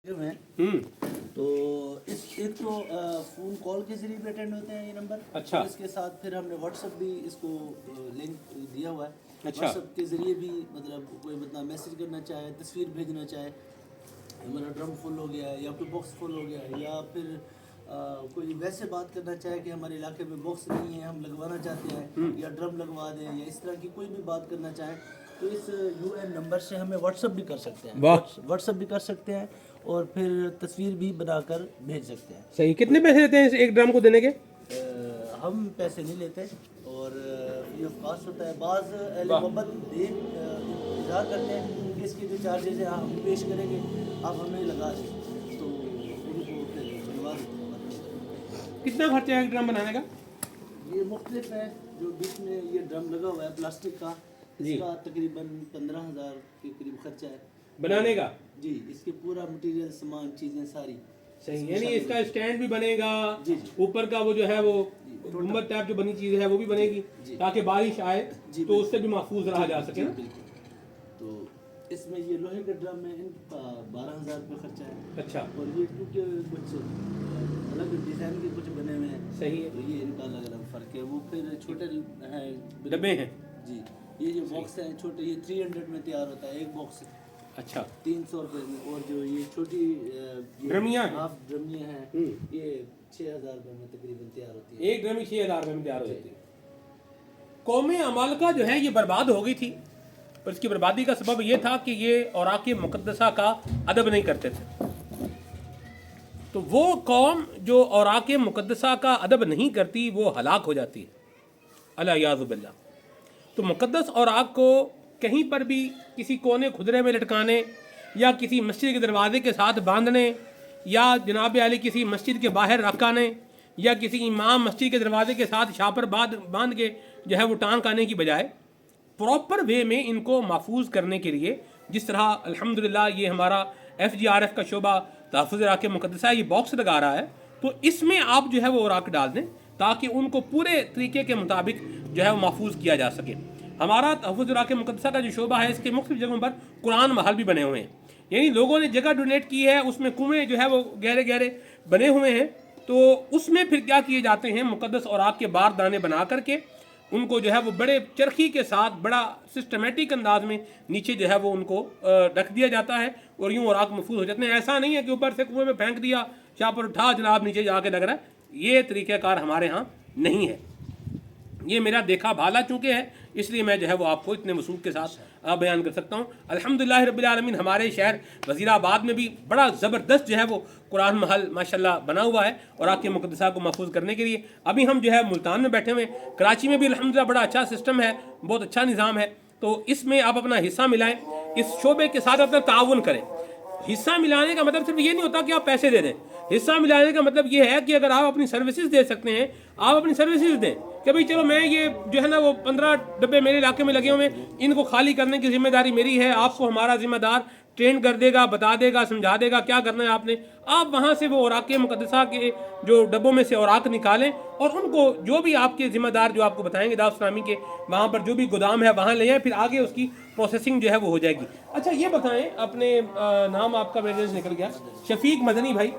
तो इस एक तो फ़ोन कॉल के ज़रिए भी अटेंड होते हैं ये नंबर। अच्छा। इसके साथ फिर हमने व्हाट्सअप भी इसको लिंक दिया हुआ है। अच्छा। व्हाट्सअप के ज़रिए भी मतलब कोई बंदा मैसेज करना चाहे, तस्वीर भेजना चाहे, हमारा ड्रम फुल हो गया है या कोई बॉक्स फुल हो गया है, या फिर कोई वैसे बात करना चाहे कि हमारे इलाके में बॉक्स नहीं है, हम लगवाना चाहते हैं, या ड्रम लगवा दें, या इस तरह की कोई भी बात करना चाहें तो इस UN नंबर से हमें व्हाट्सअप भी कर सकते हैं। व्हाट्सअप भी कर सकते हैं और फिर तस्वीर भी बनाकर भेज सकते हैं। सही। कितने पैसे लेते हैं एक ड्रम को देने के? हम पैसे नहीं लेते और फ्री ऑफ कॉस्ट होता है। बाज़ अहले मोहब्बत इंतज़ार करते हैं कि इसके जो चार्जेस हैं हम पेश करेंगे, आप हमें लगा दें, तो उनको फिर बनवा देते हैं। कितना खर्चा है एक ड्रम बनाने का? ये मुख्तलिफ है। जो बीच में ये ड्रम लगा हुआ है प्लास्टिक का, इसका तकरीबन 15,000 के करीब खर्चा है बनाने का। जी, इसके पूरा मटेरियल, सामान, चीज़ें सारी। सही। यानी इसका स्टैंड भी बनेगा, जी। ऊपर का वो जो है वो गुंबद टाइप जो बनी चीज़ है वो भी बनेगी, ताकि बारिश आए तो उससे भी महफूज रहा जा सके ना। तो इसमें ये लोहे के ड्रम में इनका 12,000 रुपये खर्चा है। अच्छा। और ये क्योंकि कुछ अलग डिज़ाइन के कुछ बने हुए हैं। सही है। तो ये इनका अलग अलग फ़र्क है। वो फिर छोटे हैं डब्बे हैं जी। ये जो बॉक्स हैं छोटे, ये 300 में तैयार होता है एक बॉक्स। अच्छा। 300 रुपये में। और जो ये छोटी ड्रमियाँ हैं, हाफ ड्रमियाँ हैं, ये 6,000 रुपये में तकरीबन तैयार होती है। एक ड्रमी 6,000 रुपये में तैयार हो जाती है। कौम अमालका जो है ये बर्बाद हो गई थी, और इसकी बर्बादी का सबब ये था कि ये औराक़ मुक़द्दसा का अदब नहीं करते थे। तो वो कौम जो औराक़ मुक़द्दसा का अदब नहीं करती वो हलाक हो जाती है, अल-याज़ु बिल्लाह। तो मुक़द्दस औराक़ को कहीं पर भी किसी कोने खुदरे में लटकाने, या किसी मस्जिद के दरवाजे के साथ बांधने, या जनाब आली किसी मस्जिद के बाहर रखाने, या किसी इमाम मस्जिद के दरवाजे के साथ शापर बांध के जो है वो टांग आने की बजाय प्रॉपर वे में इनको महफूज करने के लिए, जिस तरह अल्हम्दुलिल्लाह ये हमारा FGRF का शोबा तहफ़्फ़ुज़ औराक़ मुक़द्दसा ये बॉक्स लगा रहा है, तो इसमें आप जो है वो औराक़ डाल दें ताकि उनको पूरे तरीके के मुताबिक जो है वो महफूज किया जा सके। हमारा तहफ़्फ़ुज़ औराक़ मुक़द्दसा का जो शोबा है, इसके मुख्तलिफ़ जगहों पर कुरान महल भी बने हुए हैं। यानी लोगों ने जगह डोनेट की है, उसमें कुएँ जो है वो गहरे गहरे बने हुए हैं, तो उसमें फिर क्या किए जाते हैं, मुक़द्दस औराक़ के बार दाने बना करके उनको जो है वो बड़े चरखी के साथ बड़ा सिस्टमेटिक अंदाज में नीचे जो है वो उनको रख दिया जाता है, और यूँ औराक़ महफूज हो जाते हैं। ऐसा नहीं है कि ऊपर से कुएँ में फेंक दिया, यहाँ पर उठा जनाब नीचे जाके लग रहा है, ये तरीक़ाकार हमारे यहाँ नहीं है। ये मेरा देखा भाला चूँकि है, इसलिए मैं जो है वो आपको इतने वसूख के साथ बयान कर सकता हूँ। अल्हम्दुलिल्लाह रब्बिल आलमीन, हमारे शहर वज़ीराबाद में भी बड़ा ज़बरदस्त जो है वो कुरान महल माशाल्लाह बना हुआ है औराक़ मुक़द्दसा को महफूज करने के लिए। अभी हम जो है मुल्तान में बैठे हुए हैं, कराची में भी अल्हम्दुलिल्लाह बड़ा अच्छा सिस्टम है, बहुत अच्छा निज़ाम है। तो इसमें आप अपना हिस्सा मिलाएँ, इस शोबे के साथ अपना ताउन करें। हिस्सा मिलाने का मतलब सिर्फ ये नहीं होता कि आप पैसे दे दें। हिस्सा मिलाने का मतलब ये है कि अगर आप अपनी सर्विसेज दे सकते हैं, आप अपनी सर्विसेज दें कि भाई चलो मैं ये जो है ना वो 15 डब्बे मेरे इलाके में लगे हुए हैं, इनको खाली करने की जिम्मेदारी मेरी है। आपको हमारा जिम्मेदार ट्रेन कर देगा, बता देगा, समझा देगा क्या करना है आपने। आप वहाँ से वो औराक़ मुक़द्दसा के जो डब्बों में से औराक़ निकालें और उनको जो भी आपके ज़िम्मेदार जो आपको बताएंगे दावत इस्लामी के, वहाँ पर जो भी गोदाम है वहाँ ले आएँ, फिर आगे उसकी प्रोसेसिंग जो है वो हो जाएगी। अच्छा ये बताएं, अपने नाम आपका मेरे से निकल गया, शफीक मदनी भाई,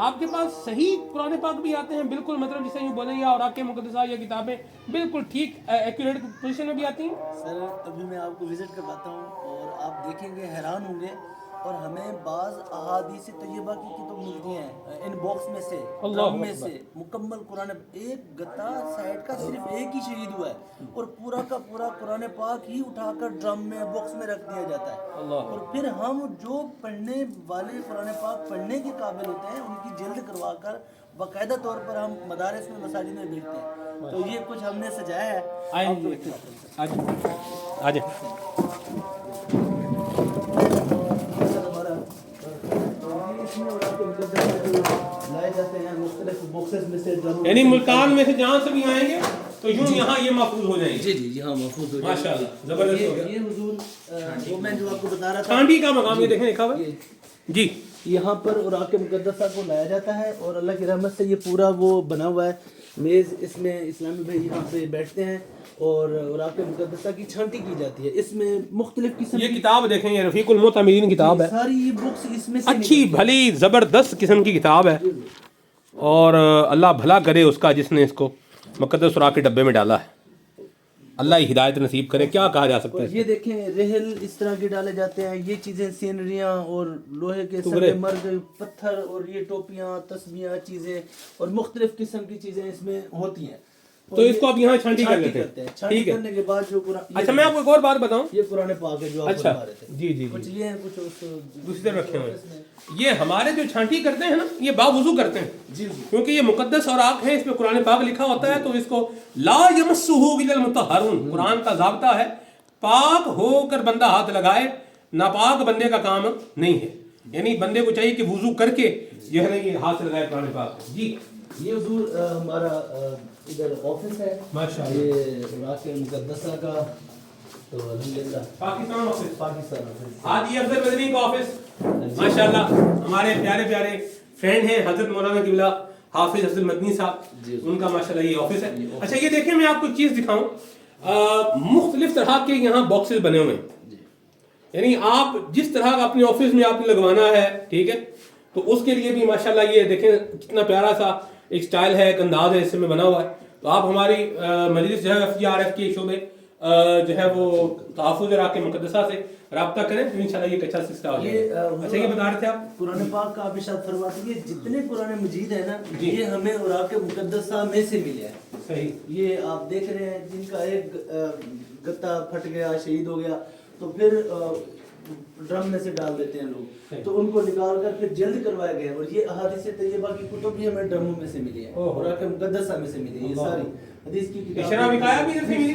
आपके पास सही कुरान पाक भी आते हैं बिल्कुल, मतलब जिसे यूँ बोले, या औराक़ मुक़द्दसा या किताबें बिल्कुल ठीक एक्यूरेट पोजीशन में भी आती हैं? सर अभी मैं आपको विज़िट करवाता हूँ और आप देखेंगे, हैरान होंगे। और हमें बाज़ अहादीस तय्यबा की तो मिलती हैं इन बॉक्स में से, ड्रम में से मुकम्मल कुरान। एक गत्ता साइड का सिर्फ एक ही शहीद हुआ है और पूरा का पूरा कुरान पाक ही उठाकर ड्रम में बॉक्स में रख दिया जाता है। और फिर हम जो पढ़ने वाले कुरान पाक पढ़ने के काबिल होते हैं, उनकी जल्द करवा कर बाकायदा तौर पर हम मदारिस में, मसाजिद में भेजते हैं। तो ये कुछ हमने सजाया है। आज लाए जाते हैं मुख्तलिफ बॉक्सेस में से, यानी मुल्तान में से जहाँ से भी आएंगे तो यूँ यहाँ ये महफूज हो जाएंगे। जी जी जी हाँ, महफूज हो जाएंगे माशाल्लाह, जबरदस्त हो गया। ये हुजूर वो मैं जो आपको बता रहा था, छांडी का मकाम ये देखें लिखा हुआ है जी। یہاں پر اوراق مقدسہ کو لایا جاتا ہے اور اللہ کی رحمت سے یہ پورا وہ بنا ہوا ہے میز، اس میں اسلامی بھائی یہاں پہ بیٹھتے ہیں اور اوراق مقدسہ کی چھانٹی کی جاتی ہے. اس میں مختلف قسم یہ کتاب دیکھیں، یہ رفیق المعتمرین کتاب ہے، ساری یہ بکس اس میں سے اچھی بھلی زبردست قسم کی کتاب ہے، اور اللہ بھلا کرے اس کا جس نے اس کو مقدس اوراق کے ڈبے میں ڈالا ہے. اللہ ہی ہدایت نصیب کرے، کیا کہا جا سکتا ہے. یہ دیکھیں رحل اس طرح کے ڈالے جاتے ہیں، یہ چیزیں سینریاں اور لوہے کے سنگ مرگ پتھر اور یہ ٹوپیاں تسبیحاں چیزیں اور مختلف قسم کی چیزیں اس میں ہوتی ہیں. تو اس کو اب یہاں چھانٹی کر لیتے ہیں. ٹھیک ہے، کرنے کے بعد جو قرآن، اچھا میں آپ کو ایک اور بات بتاؤں. یہ قرآن پاک ہے جو آپ اچھا بتا رہے تھے. جی جی کچھ یہ ہیں، کچھ اس دوسری طرف رکھے ہوئے. یہ ہمارے جو چھانٹی کرتے ہیں نا، یہ باوضو کرتے ہیں، جی جی کیونکہ یہ مقدس اوراق ہے، اس میں قرآن پاک لکھا ہوتا ہے، تو اس کو لا یمسہ الا المطہرون، قرآن کا ضابطہ ہے پاک ہو کر بندہ ہاتھ لگائے، ناپاک بندے کا کام نہیں ہے. یعنی بندے کو چاہیے کہ وضو کر کے جو ہے نا یہ ہاتھ لگائے قرآن پاک. جی یہ حضور ہمارا ادھر آفس ہے ماشاءاللہ، یہ اوراق مقدسہ کا. تو الحمدللہ پاکستان آفس، پاکستان آفس. آج یہ افضل مدنی کا آفس ماشاءاللہ ہمارے پیارے پیارے فرینڈ ہیں حضرت مولانا قبلہ حافظ حسن مدنی صاحب، ان کا ماشاءاللہ یہ آفس ہے. اچھا یہ دیکھیں میں آپ کو چیز دکھاؤں، مختلف طرح کے یہاں باکسز بنے ہوئے ہیں. یعنی آپ جس طرح کا اپنے آفس میں آپ نے لگوانا ہے، ٹھیک ہے، تو اس کے لیے بھی ماشاءاللہ یہ دیکھیں کتنا پیارا سا ایک سٹائل ہے، ایک انداز ہے اس میں بنا ہوا ہے. تو آپ ہماری مجلس جو ہے FGRF کے شعبے جو ہے وہ تحفظ اوراق مقدسہ سے رابطہ کریں تو انشاءاللہ یہ اچھا سلسلہ ہو جائے گا. اچھا یہ بتا رہے تھے آپ قرآن پاک کا آپ ارشاد فرماتے ہیں جتنے قرآن مجید ہے نا یہ ہمیں اوراق مقدسہ میں سے ملے ہیں. صحیح. یہ آپ دیکھ رہے ہیں جن کا ایک گتا پھٹ گیا، شہید ہو گیا، تو پھر ڈرم میں سے ڈال دیتے ہیں لوگ، تو ان کو نکال کر پھر جلد کروائے گئے. اور یہ احادیث طیبہ کی کتب بھی ہمیں ڈرموں میں سے ملی ہے، اوراق مقدسہ میں سے ملی ہے. یہ ساری حدیث کی شرح وقایہ بھی ادھر سے ملی،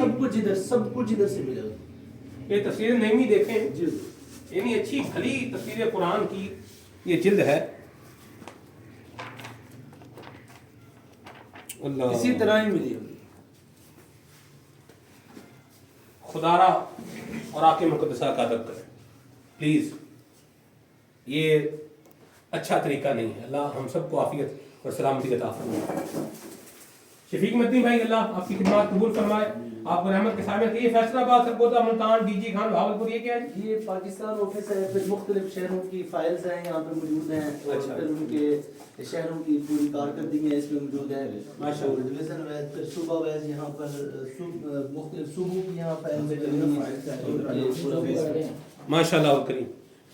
سب کچھ ادھر سے ملا. یہ تصویر نعمی دیکھیں، جی یعنی اچھی بھلی تصویر قرآن کی یہ جلد ہے. اللہ اسی طرح ہی ملی ہوگی. خدا را اوراق مقدسہ کا ادب کریں پلیز، یہ اچھا طریقہ نہیں ہے. اللہ ہم سب کو عافیت اور سلامتی عطا فرمائے. شفیق مدنی بھائی اللہ آپ کی خدمات قبول فرمائے، آپ کو رحمت کے سامنے. یہ فیصلہ آباد سرگودا ملتان ڈی جی خان بہاولپور، یہ کیا ہے؟ یہ پاکستان آفس ہے. پھر مختلف شہروں کی فائلز ہیں یہاں پہ موجود ہیں، اور پھر ان کے شہروں کی پوری کارکردگی اس میں موجود ہے. ڈویژن وائز پھر صوبہ وائز یہاں پر مختلف صوبوں کی یہاں فائلز ہیں. ماشاءاللہ کریم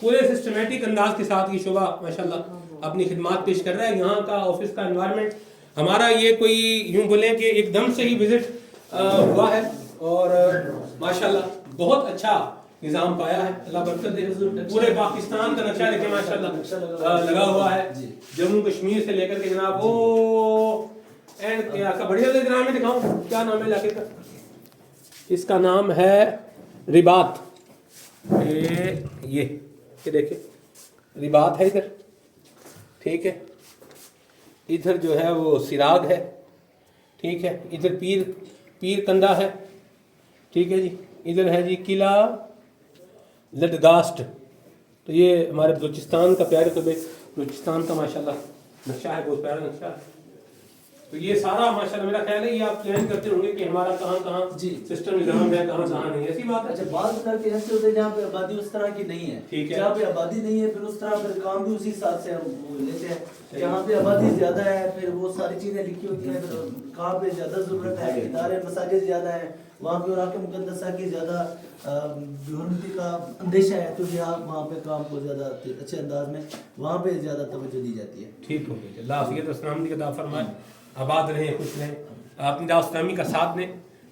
پورے سسٹمیٹک انداز کے ساتھ یہ شعبہ ماشاءاللہ اپنی خدمات پیش کر رہا ہے. یہاں کا آفس کا انوائرمنٹ ہمارا یہ کوئی یوں بولیں کہ ایک دم سے ہی وزٹ ہوا ہے، اور ماشاءاللہ بہت اچھا نظام پایا ہے. اللہ برکت دے. پورے پاکستان کا نقشہ دیکھیں ماشاءاللہ لگا ہوا ہے، جموں کشمیر سے لے کر کے جناب وہ بڑھیا گرام میں دکھاؤں کیا نام ہے علاقے کا. اس کا نام ہے رباط. یہ دیکھیں رباط ہے ادھر، ٹھیک ہے. ادھر جو ہے وہ سراگ ہے، ٹھیک ہے. ادھر پیر کنڈا ہے، ٹھیک ہے جی. ادھر ہے جی قلعہ لڈگاسٹ. تو یہ ہمارے بلوچستان کا پیارے صوبے بلوچستان کا ماشاءاللہ نقشہ ہے، بہت پیارا نقشہ ہے. تو یہ سارا ماشاءاللہ میرا خیال ہے یہ آپ پلان کرتے ہوں گے کہ ہمارا کہاں کہاں سسٹم نظام ہے، کہاں کہاں نہیں. ایسی بات ہے. اچھا بعض طرح کے ایسے ہوتے ہیں جہاں پہ آبادی اس طرح کی نہیں ہے، ٹھیک ہے. جہاں پہ آبادی نہیں ہے پھر اس طرح پھر کام بھی اسی حساب سے ہم لیتے ہیں. جہاں پہ آبادی زیادہ ہے پھر وہ ساری چیزیں لکھی ہوتی ہیں، پھر کہاں پہ زیادہ ضرورت ہے، ادارے مساجد زیادہ ہیں، وہاں پہ اوراق مقدسہ کی زیادہ حرمتی کا اندیشہ ہے، تو وہاں پہ کام کو زیادہ اچھے انداز میں وہاں پہ زیادہ توجہ دی جاتی ہے. ٹھیک ہو گیا. اللہ عافیت اور سلامتی عطا فرمائے. آباد رہیں، خوش رہیں، اپنی دعوت اسلامی کا ساتھ دیں،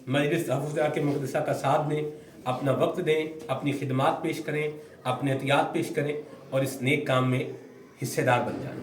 مجلس تحفظ اوراق مقدسہ کا ساتھ دیں، اپنا وقت دیں، اپنی خدمات پیش کریں، اپنے عطیات پیش کریں، اور اس نیک کام میں حصے دار بن جائیں.